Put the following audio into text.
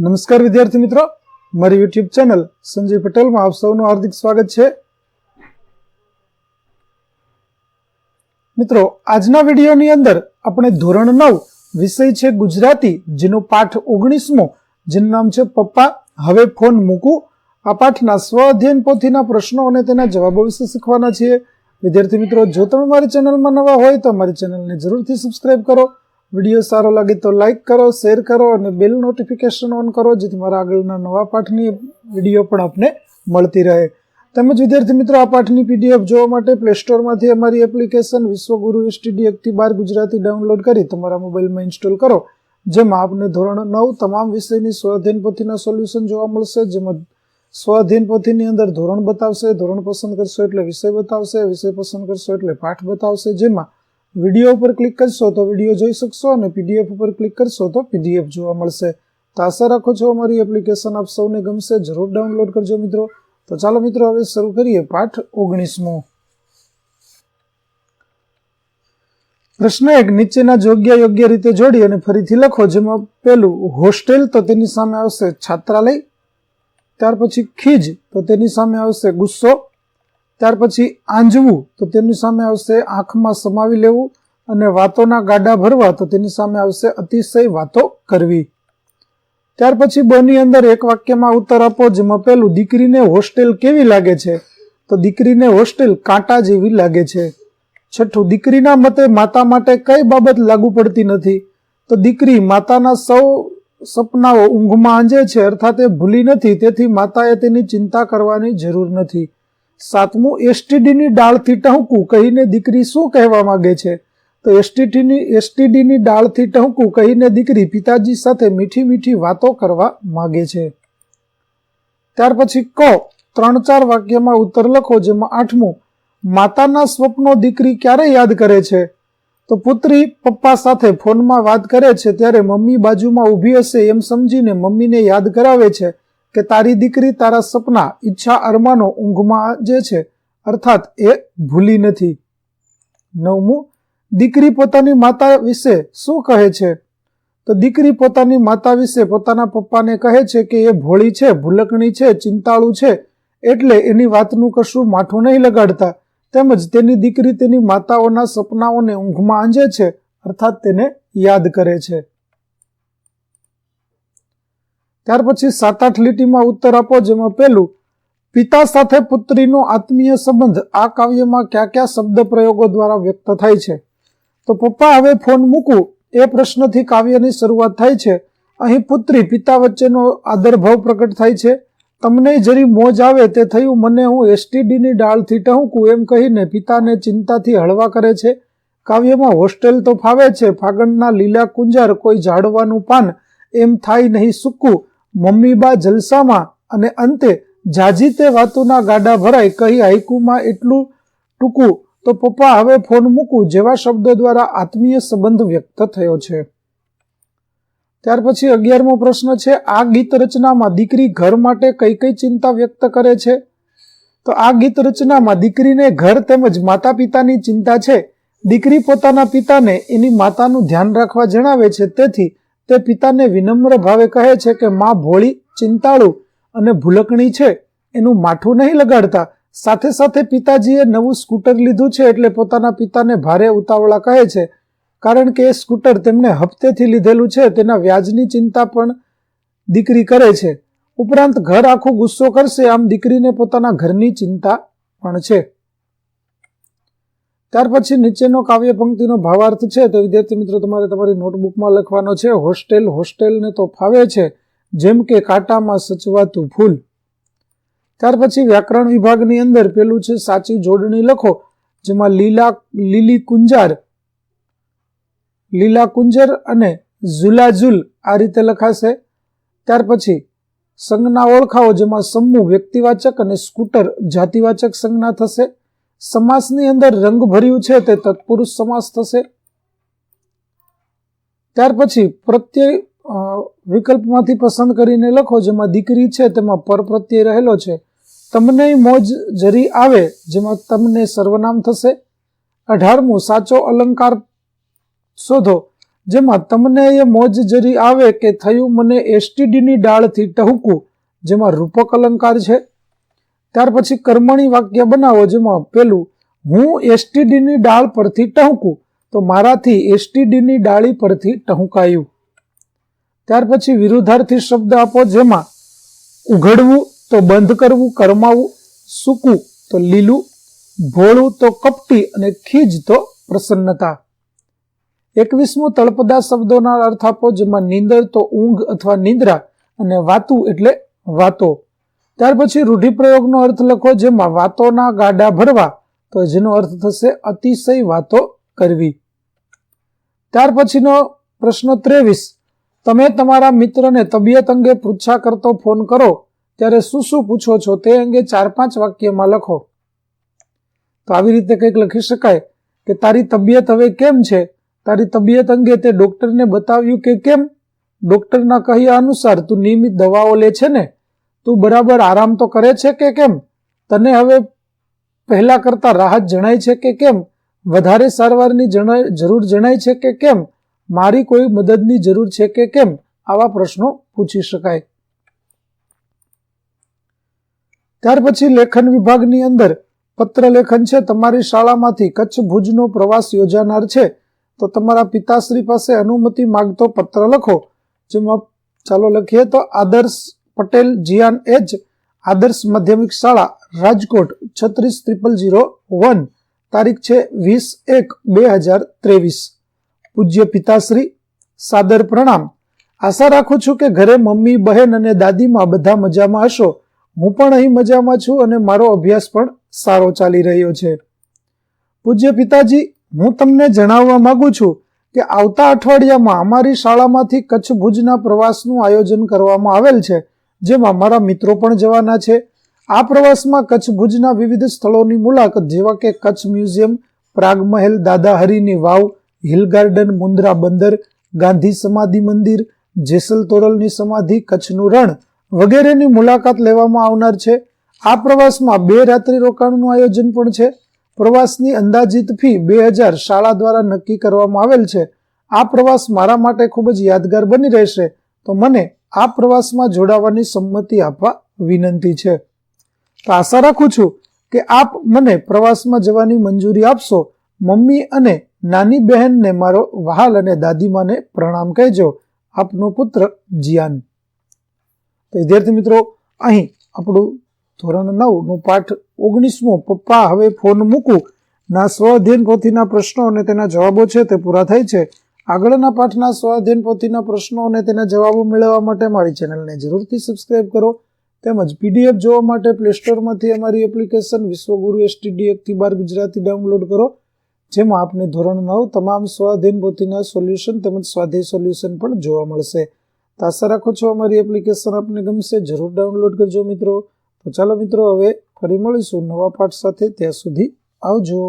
નમસ્કાર વિદ્યાર્થી મિત્રો, મારી યુટ્યુબ ચેનલ સંજય પટેલમાં આપ સૌનું હાર્દિક સ્વાગત છે. મિત્રો, આજના વિડીયોની અંદર આપણે ધોરણ 9 વિષય છે ગુજરાતી, જેનો પાઠ 19મો, જેનું નામ છે પપ્પા હવે ફોન મૂકું. આ પાઠના સ્વ અધ્યયન પોથીના પ્રશ્નો અને તેના જવાબો વિશે શીખવાના છીએ. વિદ્યાર્થી મિત્રો, જો તમે મારી ચેનલમાં નવા હોય તો મારી ચેનલને જરૂરથી સબસ્ક્રાઇબ કરો. વિડીયો સારો લાગે તો લાઇક કરો, શેર કરો અને બેલ નોટિફિકેશન ઓન કરો, જેથી મારા આગળના નવા પાઠની વિડીયો પણ આપને મળતી રહે. તેમજ વિદ્યાર્થી મિત્રો, આ પાઠની પીડીએફ જોવા માટે પ્લે સ્ટોરમાંથી અમારી એપ્લિકેશન વિશ્વગુરુ એસટીડી 1-12 ગુજરાતી ડાઉનલોડ કરી તમારા મોબાઈલમાં ઇન્સ્ટોલ કરો, જેમાં આપને ધોરણ 9 તમામ વિષયની સ્વઅધ્યયન પોથીના સોલ્યુશન જોવા મળશે. જેમાં સ્વઅધ્યયન પોથીની અંદર ધોરણ બતાવશે, ધોરણ પસંદ કરશો એટલે વિષય બતાવશે, વિષય પસંદ કરશો એટલે પાઠ બતાવશે. જેમાં વિડીયો ઉપર ક્લિક કરશો તો વિડીયો જોઈ શકશો અને પીડીએફ ઉપર ક્લિક કરશો તો પીડીએફ જોવા મળશે. તો આશા રાખો છો અમારી એપ્લિકેશન આપ સૌને ગમશે. જરૂર ડાઉનલોડ કરજો મિત્રો. તો ચાલો મિત્રો, હવે શરૂ કરીએ પાઠ 19મો. પ્રશ્ન 1, નીચેના જોગ્યા યોગ્ય રીતે જોડી અને ફરીથી લખો. જેમાં પહેલું હોસ્ટેલ, તો તેની સામે આવશે છાત્રાલય. ત્યાર પછી ખીજ, તો તેની સામે આવશે ગુસ્સો. ત્યાર પછી આંજવું, તો તેની સામે આવશે આંખમાં સમાવી લેવું. અને વાતોના ગાડા ભરવા, તો તેની સામે આવશે અતિશય વાતો કરવી. ત્યાર પછી બની અંદર એક વાક્યમાં ઉત્તર આપો. જેમાં પહેલું, દીકરીને હોસ્ટેલ કેવી લાગે છે? તો દીકરીને હોસ્ટેલ કાંટા જેવી લાગે છે. છઠ્ઠું, દીકરીના મતે માતા માટે કઈ બાબત લાગુ પડતી નથી? તો દીકરી માતાના સૌ સપનાઓ ઊંઘમાં આંજે છે, અર્થાત એ ભૂલી નથી, તેથી માતાએ તેની ચિંતા કરવાની જરૂર નથી. સાતમું, એસટીડીની ડાળથી ટહુકું કહીને દીકરી શું કહેવા માંગે છે? તો એસટીડીની ડાળથી ટહુકું કહીને દીકરી પિતાજી સાથે મીઠી મીઠી વાતો કરવા માંગે છે. ત્યાર પછી ક 3-4 વાક્યમાં ઉત્તર લખો. જેમાં 8મું, માતાના સ્વપ્નો દીકરી ક્યારે યાદ કરે છે? તો પુત્રી પપ્પા સાથે ફોનમાં વાત કરે છે ત્યારે મમ્મી બાજુમાં ઊભી હશે એમ સમજીને મમ્મીને યાદ કરાવે છે કે તારી દીકરી તારા સપના, ઈચ્છા, અરમાનો ઊંઘમાં જે છે, અર્થાત એ ભૂલી નથી. 9મું, દીકરી પોતાની માતા વિશે શું કહે છે? તો દીકરી પોતાની માતા વિશે પોતાના પપ્પાને કહે છે કે એ ભોળી છે, ભૂલકણી છે, ચિંતાળુ છે, એટલે એની વાતનું કશું માઠું નહીં લગાડતા. તેમજ તેની દીકરી તેની માતાઓના સપનાઓને ઊંઘમાં આંજે છે, અર્થાત તેને યાદ કરે છે. ત્યાર પછી 7-8 લીટીમાં ઉત્તર આપો. જેમાં પહેલું, પિતા સાથે પુત્રીનો આત્મીય સંબંધ આ કાવ્યમાં કયા કયા શબ્દ પ્રયોગો દ્વારા વ્યક્ત થાય છે? તો પપ્પા હવે ફોન મૂકું એ પ્રશ્નથી કાવ્યની શરૂઆત થાય છે. અહીં પુત્રી પિતા વચ્ચેનો આદરભાવ પ્રકટ થાય છે. તમને જરી મોજ આવે તે થયું મને, હું એસટીડીની ડાળથી ટહુકું એમ કહીને પિતાને ચિંતાથી હળવા કરે છે. કાવ્યમાં હોસ્ટેલ તો ફાવે છે, ફાગણના લીલા કુંજાર કોઈ ઝાડવાનું પાન એમ થાય નહીં સૂકું, મમ્મી બા જલસામાં, અને અંતે જાજી તે વાતોના ગાડા ભરાય કહી હાઈકુમાં એટલું ટૂંકું. તો પપ્પા હવે ફોન મૂકું જેવા શબ્દો દ્વારા આત્મીય સંબંધ વ્યક્ત થયો છે. ત્યાર પછી 11મો પ્રશ્ન છે, આ ગીત રચનામાં દીકરી ઘર માટે કઈ કઈ ચિંતા વ્યક્ત કરે છે? તો આ ગીત રચનામાં દીકરીને ઘર તેમજ માતા પિતાની ચિંતા છે. દીકરી પોતાના પિતાને એની માતાનું ધ્યાન રાખવા જણાવે છે, તેથી તે પિતાને વિનમ્ર ભાવે કહે છે કે માં ભોળી, ચિંતાળુ અને ભૂલકણી છે, એનું માઠું નહીં લગાડતા. સાથે સાથે પિતાજીએ નવું સ્કૂટર લીધું છે એટલે પોતાના પિતાને ભારે ઉતાવળા કહે છે, કારણ કે એ સ્કૂટર તેમણે હપ્તેથી લીધેલું છે, તેના વ્યાજની ચિંતા પણ દીકરી કરે છે. ઉપરાંત ઘર આખું ગુસ્સો કરશે, આમ દીકરીને પોતાના ઘરની ચિંતા પણ છે. ત્યાર પછી નીચેનો કાવ્ય પંક્તિનો ભાવાર્થ છે તો વિદ્યાર્થી મિત્રો તમારે તમારી નોટબુકમાં લખવાનો છે. હોસ્ટેલ, હોસ્ટેલને તો ફાવે છે, જેમ કે કાંટામાં સચવાતું ફૂલ. ત્યાર પછી વ્યાકરણ વિભાગની અંદર પેલું છે સાચી જોડણી લખો. જેમાં લીલી કુંજર અને ઝુલાઝુલ આ રીતે લખાશે. ત્યાર પછી સંજ્ઞા ઓળખાવો. જેમાં સમૂહ વ્યક્તિવાચક અને સ્કૂટર જાતિવાચક સંજ્ઞા થશે. સમાસની અંદર રંગ ભર્યું છે તે તત્પુરુષ સમાસ થશે. ત્યાર પછી પ્રત્યય વિકલ્પમાંથી પસંદ કરીને લખો. જેમાં દીકરી છે તેમાં પર પ્રત્યય રહેલો છે. તમને મોજ જરી આવે, જેમાં તમને સર્વનામ થશે. 18મું, સાચો અલંકાર શોધો. જેમાં તમને એ મોજ જરી આવે કે થયું મને એસટીડીની ડાળથી ટહુકું, જેમાં રૂપક અલંકાર છે. ત્યાર પછી કર્મણી વાક્ય બનાવો, જેમાં પેલું હું એસટીડીની ડાળ પરથી ટહુકું, તો મારાથી એસટીડીની ડાળી પરથી ટહુકાયું. ત્યાર પછી વિરુદ્ધાર્થી શબ્દ આપો, જેમાં ઉઘડવું તો બંધ કરવું, કરમાવું, સૂકું તો લીલું, ભોળું તો કપટી અને ખીજ તો પ્રસન્નતા. 21મું તળપદા શબ્દોના અર્થ આપો, જેમાં નીંદર તો ઊંઘ અથવા નિંદ્રા અને વાતું એટલે વાતો. ત્યાર પછી રૂઢિપ્રયોગનો અર્થ લખો, જેમાં વાતોના ગાડા ભરવા, તો જેનો અર્થ થશે અતિશય વાતો કરવી. ત્યાર પછીનો પ્રશ્ન 23, તમે તમારા મિત્રને તબિયત અંગે પૃચ્છા કરતો ફોન કરો ત્યારે શું શું પૂછો છો તે અંગે 4-5 વાક્યમાં લખો. તો આવી રીતે કંઈક લખી શકાય કે તારી તબિયત હવે કેમ છે, તારી તબિયત અંગે તે ડોક્ટરને બતાવ્યું કે કેમ, ડોક્ટરના કહ્યા અનુસાર તું નિયમિત દવાઓ લે છે ને, તું બરાબર આરામ તો કરે છે કે કેમ, તને હવે પહેલા કરતા રાહત જણાય છે કે કેમ, વધારે સારવારની જરૂર જણાય છે કે કેમ, મારી કોઈ મદદની જરૂર છે કે કેમ, આવા પ્રશ્નો પૂછી શકાય. ત્યાર પછી લેખન વિભાગની અંદર પત્ર લેખન છે. તમારી શાળામાંથી કચ્છ ભુજનો પ્રવાસ યોજાનાર છે, તો તમારા પિતાશ્રી પાસે અનુમતિ માંગતો પત્ર લખો. જેમાં ચાલો લખીએ તો આદર્શ પટેલ જીયાન એચ, આદર્શ માધ્યમિક શાળા રાજકોટ 360001, તારીખ છે 20/1/2023. પૂજ્ય પિતાશ્રી, સાદર પ્રણામ. આશા રાખું છું કે ઘરે મમ્મી, બહેન અને દાદીમાં બધા મજામાં હશો. હું પણ અહીં મજામાં છું અને મારો અભ્યાસ પણ સારો ચાલી રહ્યો છે. પૂજ્ય પિતાજી, હું તમને જણાવવા માંગુ છું કે આવતા અઠવાડિયામાં અમારી શાળામાંથી કચ્છ ભુજના પ્રવાસનું આયોજન કરવામાં આવેલ છે, જેમાં મારા મિત્રો પણ જવાના છે. આ પ્રવાસમાં કચ્છ ભુજના વિવિધ સ્થળોની મુલાકાત, જેવા કે કચ્છ મ્યુઝિયમ, પ્રાગ મહેલ, દાદા હરીની વાવ, હિલ ગાર્ડન, મુન્દ્રા બંદર, ગાંધી સમાધિ મંદિર, જેસલ તોરલની સમાધિ, કચ્છનું રણ વગેરેની મુલાકાત લેવામાં આવનાર છે. આ પ્રવાસમાં 2 રાત્રિ રોકાણનું આયોજન પણ છે. પ્રવાસની અંદાજિત ફી 2000 શાળા દ્વારા નક્કી કરવામાં આવેલ છે. આ પ્રવાસ મારા માટે ખૂબ જ યાદગાર બની રહેશે, તો મને આ પ્રવાસમાં જોડાવાની સંમતિ આપવા વિનંતી છે. તો આશા રાખું છું કે આપ મને પ્રવાસમાં જવાની મંજૂરી આપશો. મમ્મી અને નાની બહેનને મારો વહાલ અને દાદીમાને પ્રણામ કહેજો. આપનો પુત્ર જીયાન. તો વિદ્યાર્થી મિત્રો, અહીં આપણું ધોરણ 9 નું પાઠ 19મો પપ્પા હવે ફોન મૂકું ના સ્વઅધ્યયન પોથીના પ્રશ્નો અને તેના જવાબો છે તે પૂરા થાય છે. આગળના પાઠના સ્વઅધ્યયન પોથીના પ્રશ્નો અને તેના જવાબો મેળવવા માટે મારી ચેનલને જરૂરથી સબસ્ક્રાઇબ કરો. તેમજ પીડીએફ જોવા માટે પ્લે સ્ટોરમાંથી અમારી એપ્લિકેશન વિશ્વગુરુ STD 1-12 ગુજરાતી ડાઉનલોડ કરો, જેમાં આપને ધોરણ 9 તમામ સ્વઅધ્યયન પોથીના સોલ્યુશન તેમજ સ્વાધ્યાય સોલ્યુશન પણ જોવા મળશે. તો આશા રાખું છું અમારી એપ્લિકેશન આપને ગમશે. જરૂર ડાઉનલોડ કરજો મિત્રો. તો ચાલો મિત્રો, હવે ફરી મળીશું નવા પાઠ સાથે. ત્યાં સુધી આવજો.